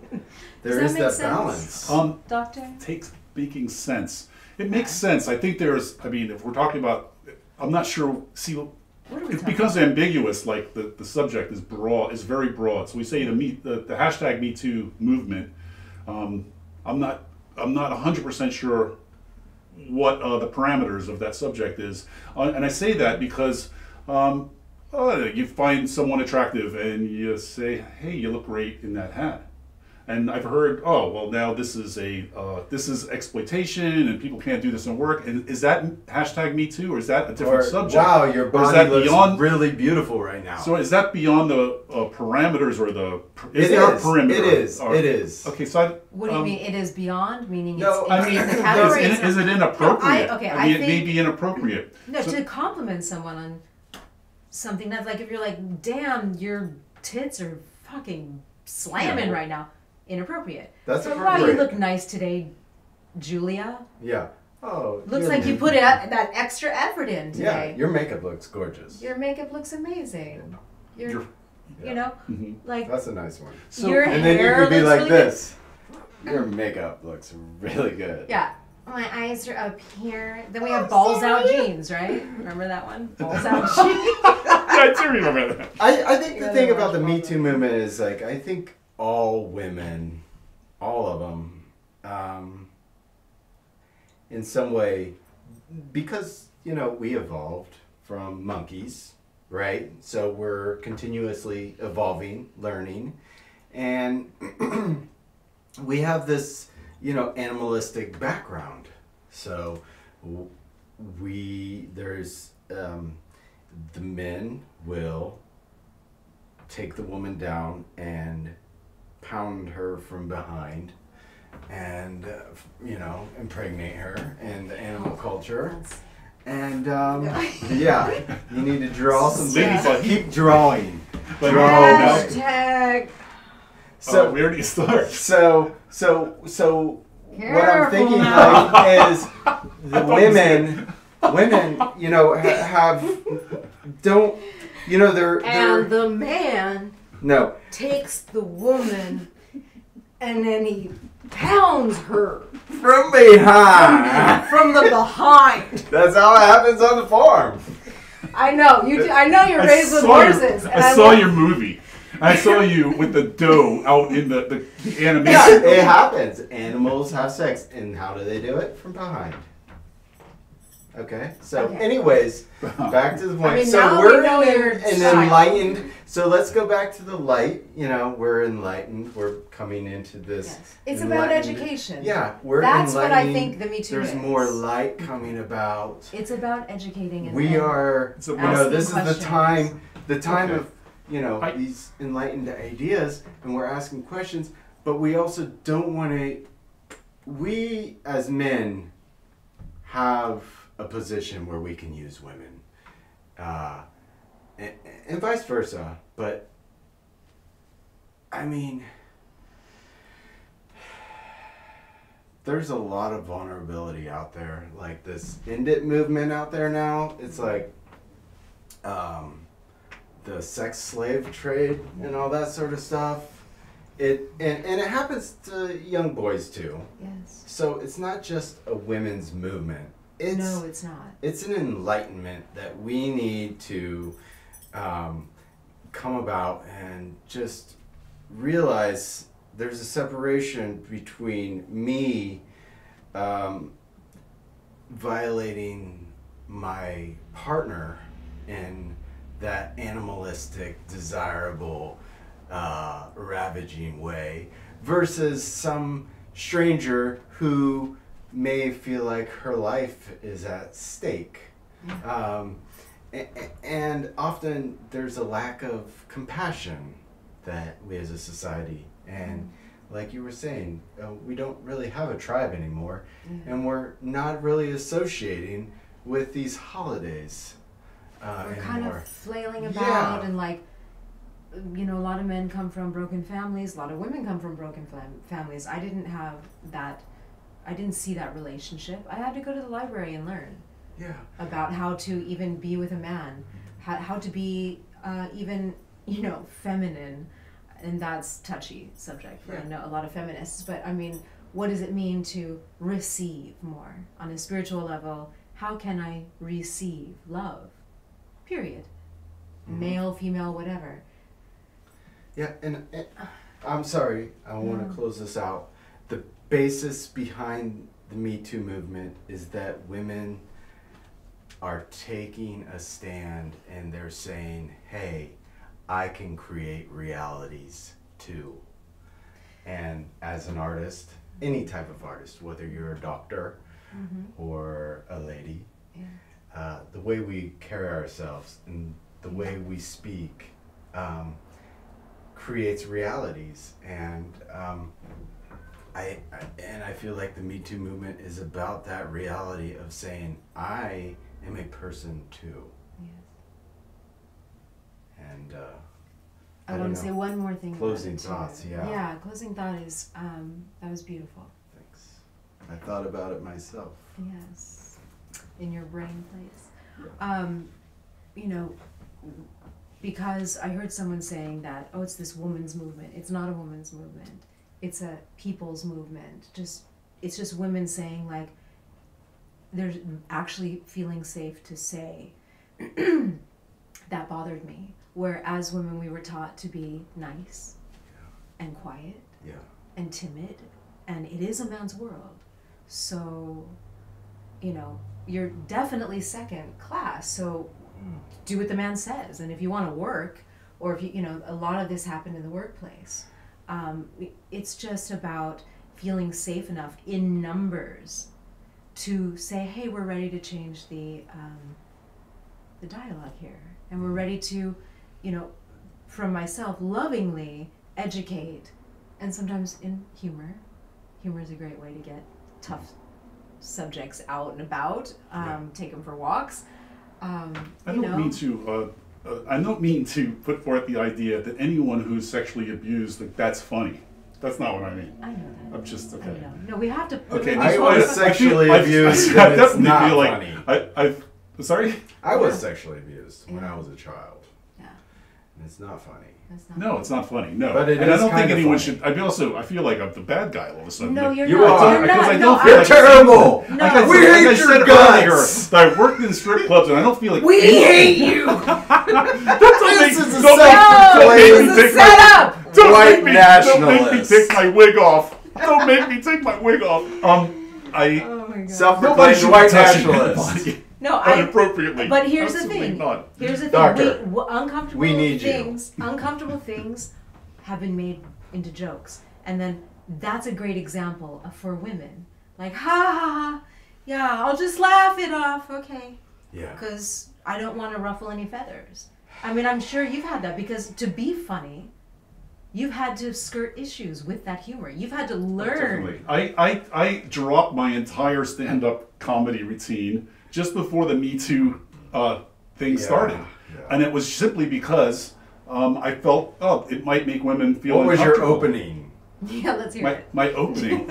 that balance. Doctor? Takes making sense. It makes sense. I think I mean, if we're talking about, I'm not sure, it becomes ambiguous, like the subject is broad, is very broad. So we say the hashtag #MeToo movement. I'm not 100% sure what the parameters of that subject is, and I say that because you find someone attractive and you say, "Hey, you look great in that hat." And I've heard, oh, well, now this is exploitation, and people can't do this in work. And is that hashtag #MeToo, or is that a different subject? Wow, your body looks really beautiful right now. So is that beyond the parameters, or is there a perimeter? It is. It is. Okay, so what do you mean? It is beyond, meaning no, it's the category. Is it inappropriate? No, I mean, it may be inappropriate. No, to compliment someone on something, that's like if you're like, damn, your tits are fucking slamming right now. Inappropriate. That's so appropriate. Wow, you look nice today, Julia. Yeah. Oh. Looks like you put that extra effort in today. Yeah, your makeup looks gorgeous. Your makeup looks amazing. You know, like, that's a nice one. So, your and hair then you could be like really this. Good. Your makeup looks really good. Yeah. My eyes are up here. Then we have balls out jeans, right? Remember that one? Balls out jeans. I do remember that. I think the thing about the Me Too movement is, like, I think all women, all of them, in some way, because, you know, we evolved from monkeys, right? So we're continuously evolving, learning, and we have this, you know, animalistic background. So there's the men will take the woman down and pound her from behind and, you know, impregnate her in the animal culture. And, yeah, you need to draw some things. Keep drawing. Hashtag. So, where do you start? So what I'm thinking like is the women, you know, And the man takes the woman and then he pounds her from behind. From the behind. That's how it happens on the farm. I know you. I know you're raised with horses. I saw your movie. I saw you with the doe out in the animation. Yeah, it happens. Animals have sex, and how do they do it? From behind. Okay. So, anyways, back to the point. I mean, so now we're we know you're an enlightened. So let's go back to the light. You know, we're enlightened. We're coming into this. Yes. It's about education. Yeah, we're That's enlightened. what I think the Me Too There's is. more light coming about. It's about educating. And we are. You know, this is the time. The time of, you know, these enlightened ideas, and we're asking questions, but we also don't want to. We as men have a position where we can use women, and vice versa. But I mean, there's a lot of vulnerability out there, like this Indit movement out there now. It's like the sex slave trade and all that sort of stuff. And it happens to young boys too. Yes. So it's not just a women's movement. No, it's not. It's an enlightenment that we need to come about and just realize there's a separation between me violating my partner in that animalistic, desirable, ravaging way versus some stranger who may feel like her life is at stake. And often there's a lack of compassion that we as a society, and like you were saying, we don't really have a tribe anymore, and we're not really associating with these holidays we're anymore. kind of flailing about, and like, you know, a lot of men come from broken families, a lot of women come from broken families. I didn't have that. I didn't see that relationship. I had to go to the library and learn about how to even be with a man, how to be even, you know, feminine, and that's touchy subject for a lot of feminists. But I mean, what does it mean to receive more on a spiritual level? How can I receive love? Period. Male, female, whatever. Yeah, and I'm sorry, I want to close this out. The basis behind the Me Too movement is that women are taking a stand and they're saying, hey, I can create realities too. And as an artist, any type of artist, whether you're a doctor or a lady, the way we carry ourselves and the way we speak creates realities. And I feel like the Me Too movement is about that reality of saying, I am a person too. Yes. And I want to say one more thing. Closing thoughts, Yeah, closing thought is, that was beautiful. Thanks. I thought about it myself. Yes. In your brain place. Yeah. You know, because I heard someone saying that, oh, it's this woman's movement. It's not a woman's movement. It's a people's movement. It's just women saying, like, they're actually feeling safe to say, that bothered me. Where as women we were taught to be nice and quiet and timid, and it is a man's world. So you know, you're definitely second class. So do what the man says. And if you want to work, or if you know, a lot of this happened in the workplace. It's just about feeling safe enough in numbers to say, hey, we're ready to change the dialogue here. And we're ready to, you know, from myself, lovingly educate, and sometimes in humor. Humor is a great way to get tough subjects out and about, take them for walks. I don't mean to put forth the idea that anyone who's sexually abused, like, that's funny. That's not what I mean. I know that. I'm just, okay. I know. No, we have to. Okay, I was sexually abused, I and it's not feel funny. Sorry? I was sexually abused when I was a child. Yeah. And it's not funny. That's not No, it's not funny. No, But it and I is don't think kinda anyone funny. should. I feel like I'm the bad guy all of a sudden. No, you're You not. are. You're Because not. I No, don't feel You're like terrible! No. Like I We said- hate like I your said guts! earlier, that I worked in strip clubs, and I don't feel like We hate you! This is a don't self-proclaimed make me take setup! my, don't white make me nationalist. take my wig off. Don't make me take my wig off. Oh my God. Nobody Self-proclaimed should white be touching nationalist. anybody No, inappropriately. But here's the Absolutely thing. not. Here's the thing. Doctor, Uncomfortable we need you. things. Uncomfortable things have been made into jokes, and then that's a great example for women. Like, ha ha ha, yeah, I'll just laugh it off, okay? Yeah. Because I don't want to ruffle any feathers. I mean, I'm sure you've had that, because to be funny, you've had to skirt issues with that humor. You've had to learn. Definitely. I dropped my entire stand-up comedy routine just before the Me Too thing started. Yeah. And it was simply because I felt, it might make women feel What was your uncomfortable. opening? Yeah, let's hear it. My opening.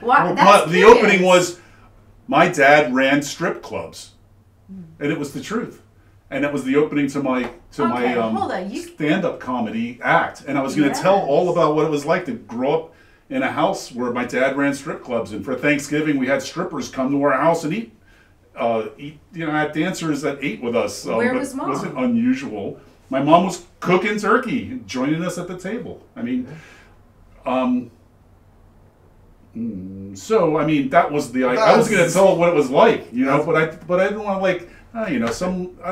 Wow, that's the curious. opening was, my dad ran strip clubs, and it was the truth. And it was the opening to my hold on, you- stand-up comedy act, and I was going to tell all about what it was like to grow up in a house where my dad ran strip clubs, and for Thanksgiving we had strippers come to our house and eat. Had dancers that ate with us. Where but was Mom? It wasn't unusual. My mom was cooking turkey, joining us at the table. I mean, so I mean that was the. I was going to tell what it was like, but I didn't want to I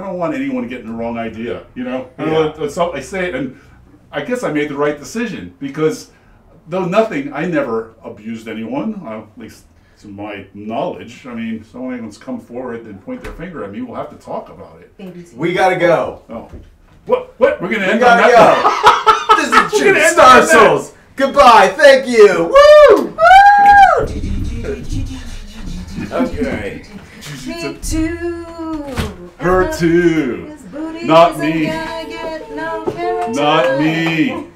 don't want anyone getting the wrong idea, I say it, and I guess I made the right decision, because though I never abused anyone, at least to my knowledge. I mean, if someone wants to come forward and point their finger at me, we'll have to talk about it. We gotta go. Oh. What? We're going to We end on gotta that? go. This is We're gonna Chief end Star on that. Souls. Goodbye. Thank you. Woo! Okay. Me too. Her too. His booty Not isn't me. gonna get no keratin. Not me.